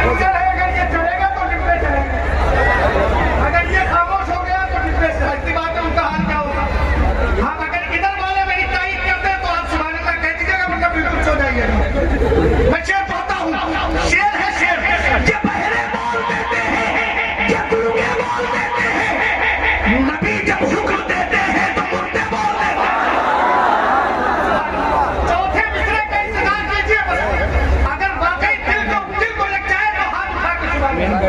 Confusion है, अगर ये चलेगा तो डिब्बे चलेंगे, अगर ये खामोश हो गया तो डिब्बे से ऐसी बात है, उनका हाल क्या होगा। हाँ, अगर इधर वाले मेरी तारीफ करते हैं तो आप सुभान अल्लाह कह दीजिएगा, मतलब बिल्कुल सो जाइए। मैं शेर पढ़ता हूँ, शेर है शेर। ये बहरे बोल देते हैं, ये गूंगे बोल देते हैं, नबी जब हुक्म देते हैं तो मुर्दे बोल देते हैं। चौथे मिसरे का इंतजार कीजिए बस, अगर वाकई दिल को लग जाए तो हाथ उठा के सुभान अल्लाह।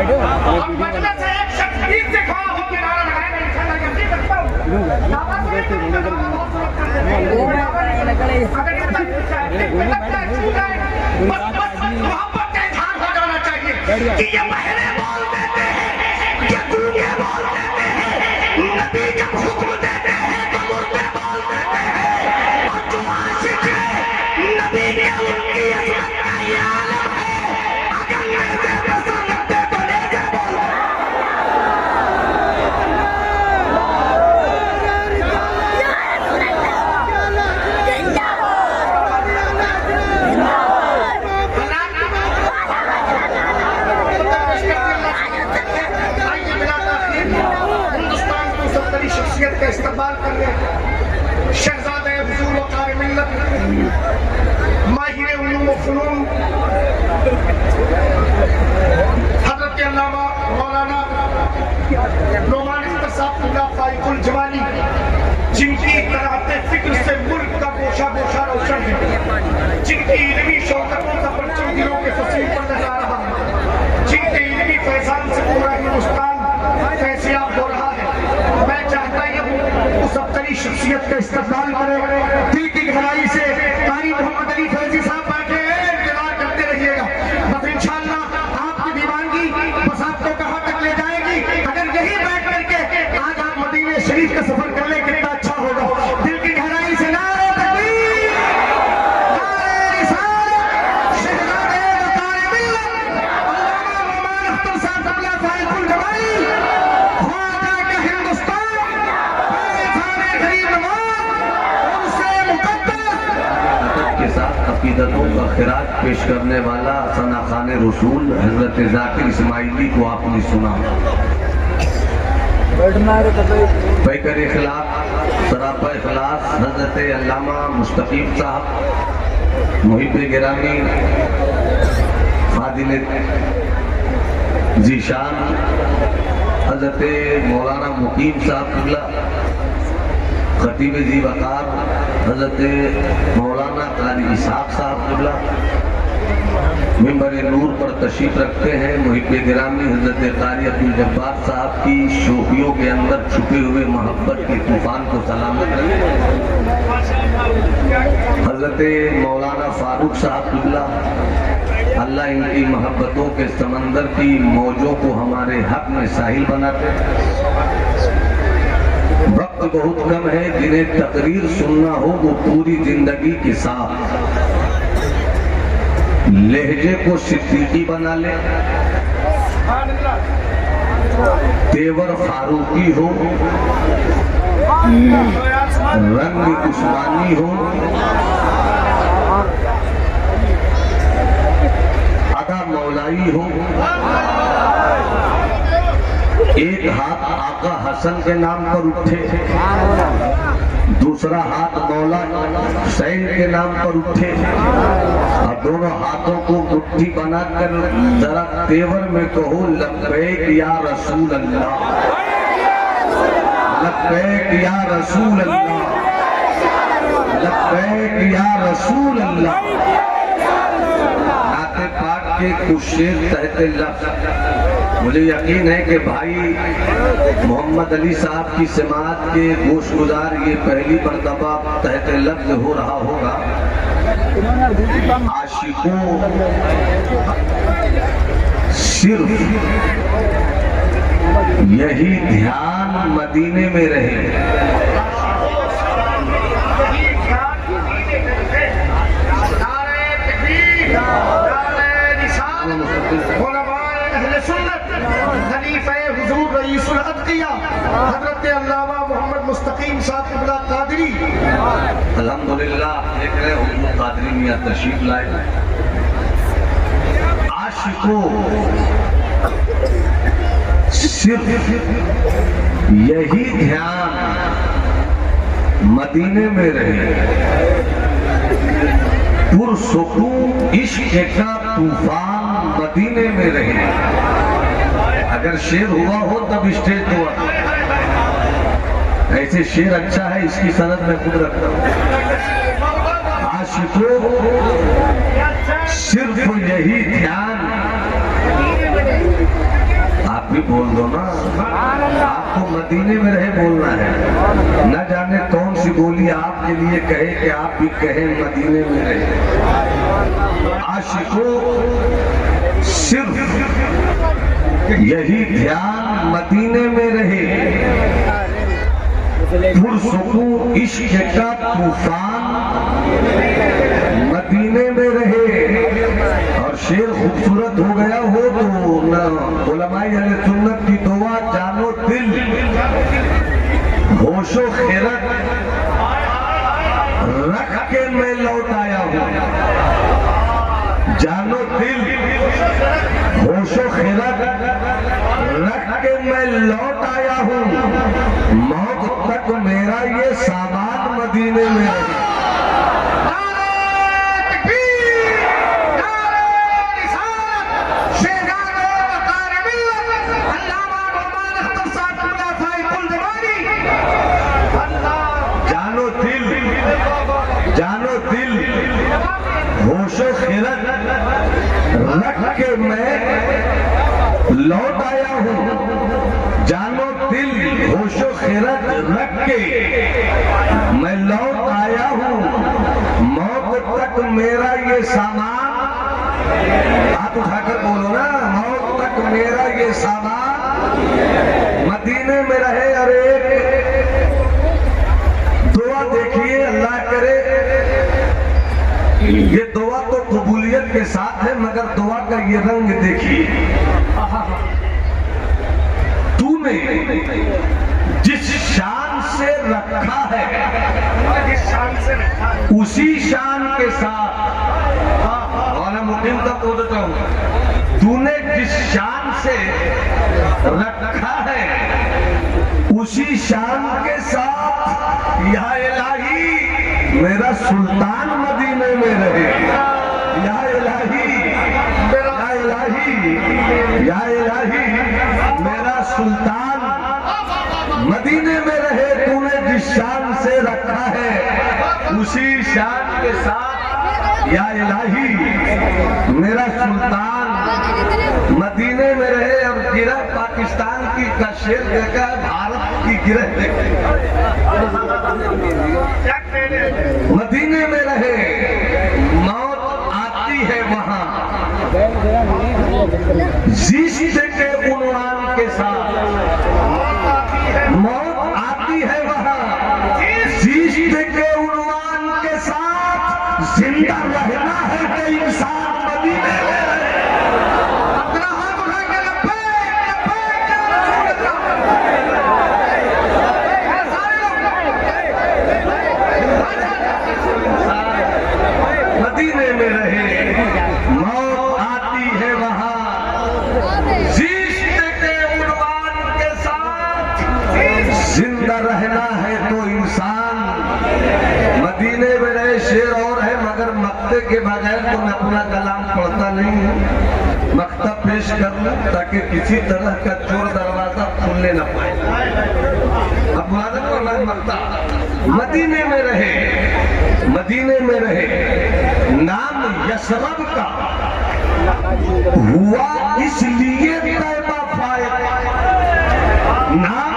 और मजलिस से एक शख्स बीच से खड़ा होकर नारा लगाएगा, इंशाअल्लाह जल्दी करता हूँ। अगर इतना लगता है छू जाए, बस मोहब्बत का इजहार हो जाना चाहिए कि ये बहरे बोल देते हैं, ये गूंगे बोल देते हैं, नबी जब हुक्म देते हैं तो मुर्दे बोल देते हैं। और जो आशिक है नबी ने उनकी अज़मत का ये आलम है, अगर कहते पसंद करते तो ले जा बोलो। शख्सियत का इस्तेमाल कर रहे शहजादे हुजूर वक़ार मिल्लत माहिर उलूम व फ़ुनून हज़रत अल्लामा मौलाना नोमान अख्तर साहब फाइकुल जवानी, जिनकी तराहते फिक्र से मुल्क का गोशा गोशा रोशन है, जिनकी इल्मी शौकतों का परचम दिलों के फसील पर लगा रहा है, जिनके इल्मी फैजान से पूरा हिंदुस्तान फैज़याब हो रहा है। मैं चाहता हूँ उस अब्तरी शख्सियत का इस्तेमाल करें, दिल की गहराई से कारी मोहम्मद अली फैजी साहब बैठे हैं, इंतजार करते रहिएगा। बस इंशाअल्लाह आपकी दीवानगी बस आपको कहाँ तक ले जाएगी, अगर यही बैठ करके आज आप मदीने शरीफ का सफर कर ले कितना अच्छा होगा। दिल की गहराई से नारे तकबीर, नारे रिसालत, शहजादे वक़ार मिल्लत अल्लामा नोमान अख्तर साहब क़िबला फाइकुल जवानी, ख्वाजा का हिंदुस्तान के साथ अकीदतों का खिराज पेश करने वाला सना खान रसूल हजरत जाकिर इस्माइली को आपने सुना। पैकर इखलाक सरापा इखलास हजरत अल्लामा मुस्तकीम साहब, मुहिब गिरामी फादिल जीशान हजरत मौलाना मुकीम साहब क़िबला, खतीब जी वक़ार हजरत मौलाना कारी इसहाक़ साहब क़िबला मिंबर नूर पर तशरीफ रखते हैं। मुहिब गिरामी हजरत कारी अब्दुल जब्बार साहब की शोखियों के अंदर छुपे हुए मोहब्बत के तूफान को सलामत रखें। हजरत मौलाना फारूक साहब क़िबला, अल्लाह इनकी मोहब्बतों के समंदर की मौजों को हमारे हक में साहिल बनाते। वक्त बहुत कम है, जिन्हें तकरीर सुनना हो वो पूरी जिंदगी के साथ लहजे को सिद्दीकी बना ले, तेवर फारूकी हो, रंग उस्मानी हो, अदा मौलाई हो, एक हाथ आका हसन के नाम पर उठे, दूसरा हाथ मौला हुसैन के नाम पर उठे, और दोनों हाथों को मुट्ठी बनाकर जरा तेवर में कहो लब्बैक या रसूल अल्लाह, लब्बैक या रसूल अल्लाह, लब्बैक या रसूल अल्लाह। नाते पाक के कुछ शेर तहते लफ्ज़ मुझे यकीन है कि भाई मोहम्मद अली साहब की समात के गोशगुजार ये पहली मर्तबा तहत लफ्ज़ हो रहा होगा। आशिकों सिर्फ यही ध्यान मदीने में रहे, हज़रत अल्लामा मोहम्मद मुस्तकीम साहब क़िबला कादरी, अल्हम्दुलिल्लाह देख रहे हुजूर कादरी मियां तशरीफ लाए। आशिकों सिर्फ यही ध्यान मदीने में रहे, पुरसुकून इश्क का तूफान मदीने में रहे। अगर शेर हुआ हो तब स्टेज दुआ, ऐसे शेर अच्छा है, इसकी सनद में खुद रखता हूं। आशिकों सिर्फ यही ध्यान, आप भी बोल दो ना, आपको मदीने में रहे बोलना है। न जाने कौन सी बोली आपके लिए कहे कि आप भी कहें मदीने में रहे। आशिकों सिर्फ यही ध्यान मदीने में रहे, पुरसुकून इश्क का तूफान मदीने में रहे। और शेर खूबसूरत हो गया हो तो उलमाए अहले सुन्नत की दुआ, जानो दिल होशो खैरत रख के मैं लौट आया हूँ। जानो दिल होशो खैरत रख के मैं लौट आया हूँ। मौत तक मेरा ये सामान मदीने में है। जानो दिल होशो खैरत रख के मैं लौट आया हूँ। जानो दिल होशो खैरत रख के मैं लौट आया हूँ। मौत तक मेरा ये सामान, आप उठाकर बोलो ना, मौत तक मेरा ये सामान मदीने में रहे। अरे दुआ देखिए, अल्लाह करे ये दुआ तो कबूलियत के साथ है, मगर दुआ का ये रंग देखिए। तूने जिस शान से रखा है, उसी शान के साथ, और मुकिम तक बोलता हूं, तूने जिस शान से रखा है उसी शान के साथ या इलाही मेरा सुल्तान मदीने में रहे। या इलाही, या इलाही, या इलाही मेरा सुल्तान मदीने में रहे। तूने जिस शान से रखा है उसी शान के साथ या इलाही मेरा सुल्तान मदीने में रहे। और गिरह पाकिस्तान की का शेर देखा, भारत की गिरह देखी, मदीने में रहे। मौत आती है वहां जिस्म के उन्वान के साथ, मौत आती है वहां जिस्म के उन्वान के साथ। जिंदा रहना है कि इंसान मदीने में रहे। मदीने में रहे, मौत आती है वहां जिस्म के उन्वान के साथ। जिंदा रहना है तो इंसान मदीने में रहे। शेर और है, मगर मक्ते के बगैर तो मैं अपना कलाम पढ़ता नहीं हूँ। मक्ता पेश कर लूं ताकि किसी तरह का चोर दरवाजा खुलने न पाए। अब वादन करना मक्ता मदीने में रहे, मदीने में रहे। नाम यशरब का हुआ इसलिए तैबा फायद, नाम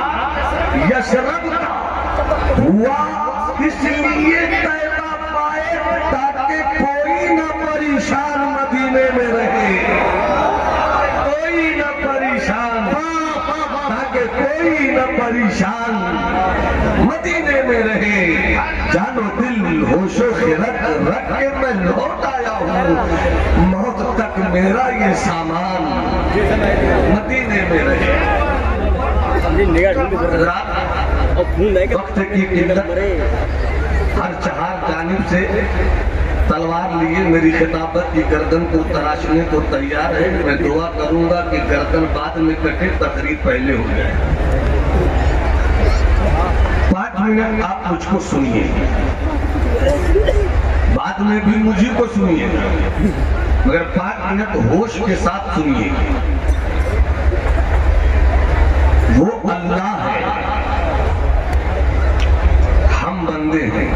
यशरब का हुआ इसलिए तैबा पाए ताकि कोई न परेशान मदीने में रहे। कोई न परेशान, ताकि कोई न परेशान मदीने में रहे। जानो दिल होशो खैरत रख के मैं लौट आया हूँ। मौत तक मेरा ये सामान मदीने में रहे। वक्त की किल्लत हर चार जानिब से तलवार लिए मेरी खिताबत की गर्दन को तराशने को तैयार है। मैं दुआ करूंगा कि गर्दन बाद में कटे, तकरीर पहले हो जाए। 5 मिनट आप मुझको सुनिए, बाद में भी मुझे को सुनिए, मगर 5 मिनट होश के साथ सुनिए। वो अल्लाह है, हम बंदे हैं।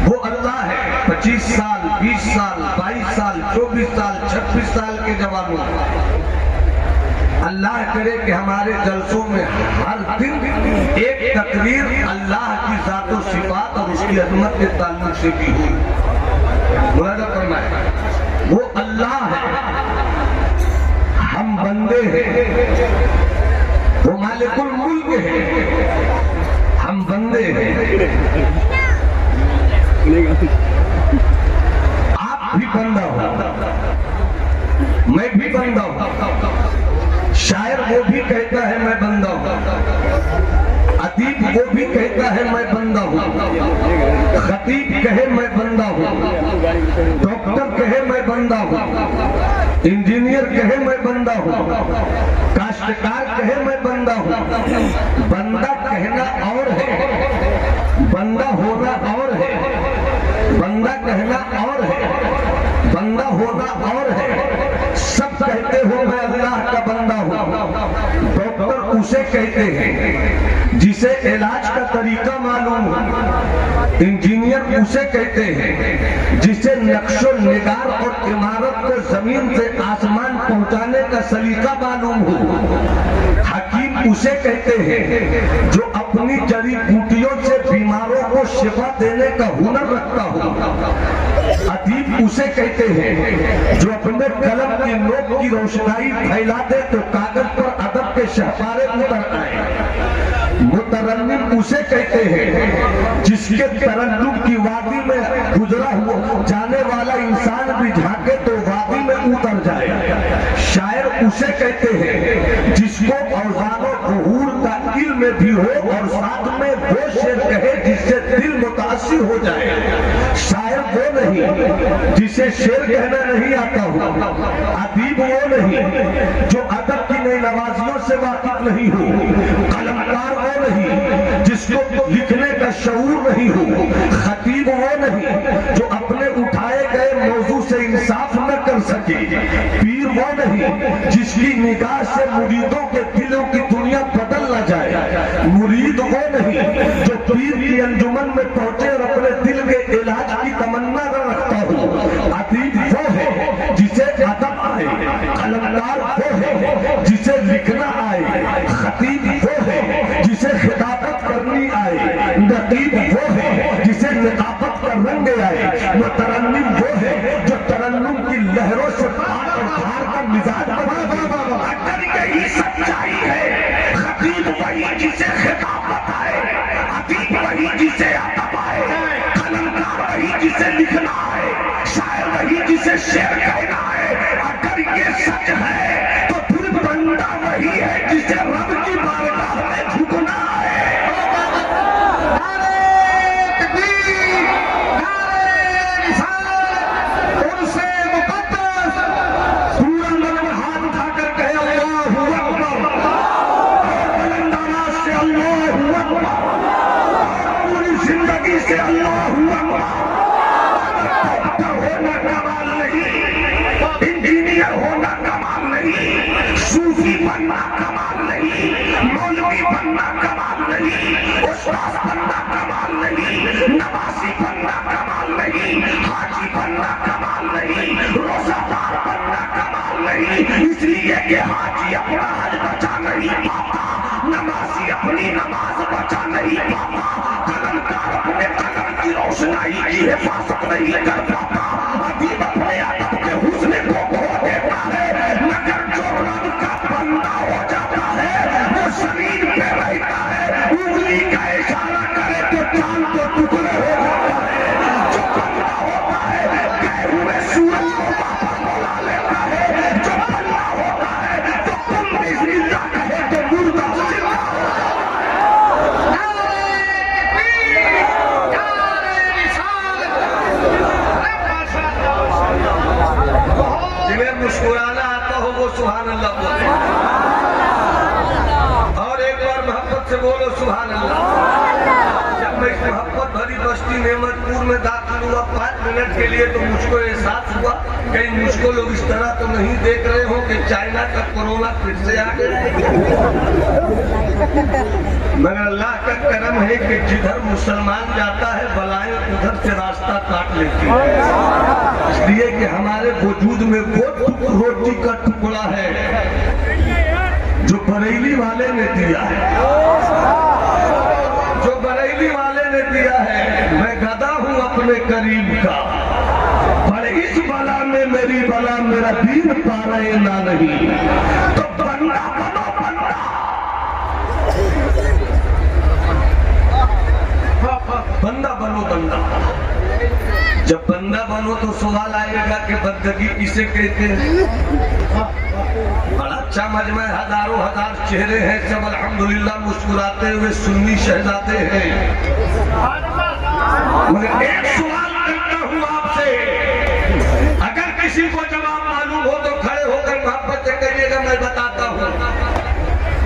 वो अल्लाह है। 25 साल, 20 साल, 22 साल, 24 साल, 26 साल के जवानों, अल्लाह करे कि हमारे जलसों में हर दिन एक तकरीर अल्लाह की ज़ात और सिफात और उसकी अजमत के ताल्लुक से भी हुई। मुलाज़ा फरमाए, वो अल्लाह है, हम बंदे हैं। वो मालिकुल मुल्क है, हम बंदे हैं। आप भी बंदा हो, मैं भी बंदा हूं। शायर वो भी कहता है मैं बंदा हूं, अदीब वो भी कहता है मैं बंदा हूं, खतीब कहे मैं बंदा हूं, डॉक्टर कहे मैं बंदा हूं, इंजीनियर कहे मैं बंदा हूं, काश्तकार कहे मैं बंदा हूं। बंदा कहना और है, बंदा होना और है। बंदा कहना और है, बंदा होना और है। सब कहते हो मैं अल्लाह का बंदा हूं। डॉक्टर उसे कहते हैं जिसे इलाज का तरीका मालूम हो। इंजीनियर उसे कहते हैं जिसे नक्शो निगार और इमारत को जमीन से आसमान पहुंचाने का सलीका मालूम हो। हकीम उसे कहते हैं जो अपनी जड़ी बूटियों से बीमारों को शिफा देने का हुनर रखता हो। अदीब उसे कहते हैं जो अपने कलम की नोक की रोशनाई फैला दे तो कागज पर अदब के शहपारे उतर आए। मुतरन्निम उसे कहते हैं जिसके तरन्नुम की वादी में गुजरा हुआ जाने वाला इंसान भी झांके तो वादी में उतर जाए। शायर उसे कहते हैं जिसको औज़ानो ज़ुहूर का इल्म भी हो और साथ में वो शेर कहे जिससे दिल मुतासिर हो जाए। शायर वो नहीं जिसे शेर कहना नहीं आता हो। अदीब वो नहीं जो अदब की नई नवाजियों से वाकिफ नहीं हो। कलमकार वो नहीं जिसको लिखने का शऊर नहीं हो। खतीब वो नहीं जो अपने उठाए गए मौजू से इंसाफ न कर सके। पीर वो नहीं जिसकी निगाह से मुरीदों के दिलों की दुनिया बदल न जाए। मुरीद वो नहीं जो पीर की अंजुमन में पहुंचे और अपने दिल के इलाज की तमन्ना न रखता हो। अदीब वो है जिसे अदब आए। कलमकार वो है जिसे लिखना आए। खतीब वो है जिसे खिताबत करनी आए। नकीब वो है जिसे निकाबत का रंग आए। मुतरन्निम वो है जो तरन्नुम की लहरों से पार और धार का मिजाज अगर यही सच्चाई है। खतीब वही जिसे खिताबत आए। अदीब वही जिसे अदब आए। कलमकार वही जिसे लिखना है। शायर वही जिसे शेर कहना है। अगर ये सच है तो फिर बंदा वही है जिसे रब की बारगाह में झुकना है। इंजीनियर होना कमाल नहीं, सूफी बनना कमाल नहीं, मौलवी बनना कमाल नहीं, उस्ताद बनना कमाल नहीं, नवासी बनना कमाल नहीं, हाजी बनना कमाल नहीं, रोजादार बनना कमाल नहीं। इसलिए कि हाजी अपना हज बचा नहीं पाता, नमाजी अपनी नमाज बचा नहीं पाता, कलमकार अपने कलम की रोशनाई की हिफाजत नहीं कर पाता। अदीब अपने अदब के हुस्न को खो देता है। मगर जो रब का बंदा हो जाता है वो शरीर पे रहता है। उंगली का इशारा करे तो चांद को टुकड़े हो जाता है। जो बंदा होता है गए हुए सूरज को वापस बुला लेता है। जो बंदा होता है तो तुम बिस्मिल्लाह कहे तो मुर्दा जिंदा हो जाता है। मुस्कुराना आता हो वो सुभान अल्लाह बोले। और एक बार मोहब्बत से बोलो सुभान अल्लाह। जब मैं इस मोहब्बत भरी बस्ती नेमतपुर में दाखिल हुआ 5 मिनट के लिए, तो मुझको एहसास हुआ कहीं मुझको लोग इस तरह तो नहीं देख रहे हो कि चाइना का कोरोना फिर से आ गया। मगर अल्लाह का करम है कि जिधर मुसलमान जाता है बलाएं उधर से रास्ता काट लेती है। इसलिए कि हमारे वजूद में वो रोटी का टुकड़ा है जो बरेली वाले ने दिया है, जो बरेली वाले ने दिया है। मैं गदा हूँ अपने करीब का, पर इस बला में मेरी बला मेरा दीन पा रहे ना नहीं। तो बंदा बनो बंदा, बंदा बनो बंदा। जब बंदा बनो तो सवाल आएगा कि बंदगी किसे कहते हैं। बड़ा अच्छा मजमा, हजारों हजार चेहरे हैं, सब अल्हम्दुलिल्लाह मुस्कुराते हुए सुन्नी शहजादे हैं। मगर एक सवाल करता हूँ आपसे, अगर किसी को जवाब मालूम हो तो खड़े होकर मोहब्बत से कहिएगा मैं बताता हूँ,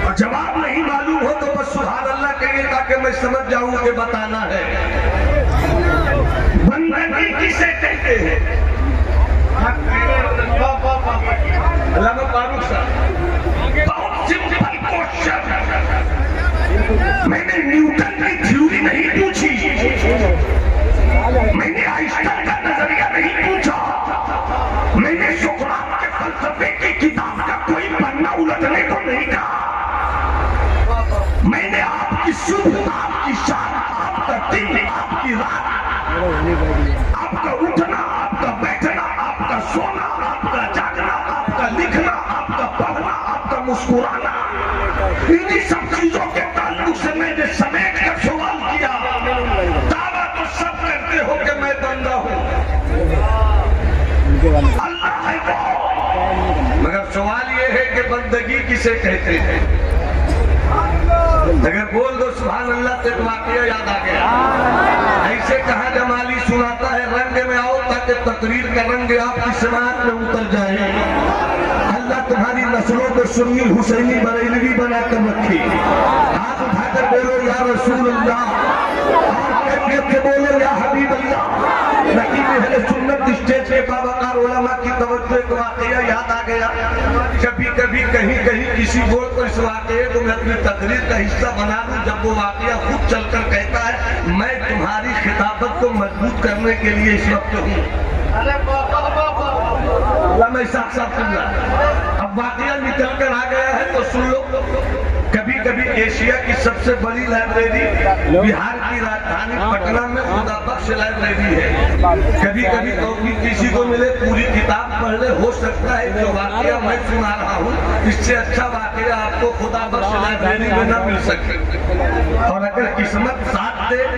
और जवाब नहीं मालूम हो तो बस सुभान अल्लाह कहिएगा कि मैं समझ जाऊं कि बताना है। बंदगी किसे कहते हैं? अल्लामा फारूक साहब, बहुत सिंपल क्वेश्चन। मैंने न्यूटन की थ्योरी नहीं पूछी, मैंने आइंस्टाइन का नजरिया नहीं पूछा, मैंने सुकरात के फलसफे की किताब का कोई पन्ना उलटने को नहीं कहा। मैंने आपकी सुबह, आपकी शाम, आपका दिन, आपकी रात, आपका उठना, आपका बैठना, आपका सोना, आपका जागना, आपका लिखना, आपका पढ़ना, आपका मुस्कुराना, इन्हीं सब चीजों के ताल्लुक से मैंने समेट कर सवाल किया। दावा तो सब करते हो कि मैं बंदा हूँ, अल्लाह है वो। मगर सवाल ये है कि बंदगी किसे कहते हैं? अगर बोल दो सुभान अल्लाह तो वाकया याद आ गया। ऐसे कहा जमाली सुनाता है, रंग में आओ ताकि तकरीर का रंग आपकी समाज में उतर जाए। अल्लाह तुम्हारी नस्लों को सुन्नी हुसैनी बरेलवी बनाकर रखी। हाथ उठाकर बोलो या रसूल अल्लाह, और के बोलो या हबीब अल्लाह। नकीब अहले सुन्नत स्टेज के बावकार उलमा की तवज्जो एक वाकया याद आ गया। कभी कभी कहीं कहीं किसी बोल को इस वाकये को मैं अपनी तकरीर का हिस्सा बना लूं, जब वो वाकया खुद चलकर कहता है मैं तुम्हारी खिताबत को मजबूत करने के लिए इस वक्त हूँ। मैं साफ अब वाकया निकल कर आ गया है तो सुन लो। कभी कभी एशिया की सबसे बड़ी लाइब्रेरी बिहार की राजधानी पटना में खुदाबख्श लाइब्रेरी है। कभी कभी कभी किसी को मिले पूरी किताब पढ़ ले, हो सकता है जो वाकया मैं सुना रहा हूँ इससे अच्छा वाकया आपको खुदाबख्श लाइब्रेरी में न मिल सके। और अगर किस्मत साथ दे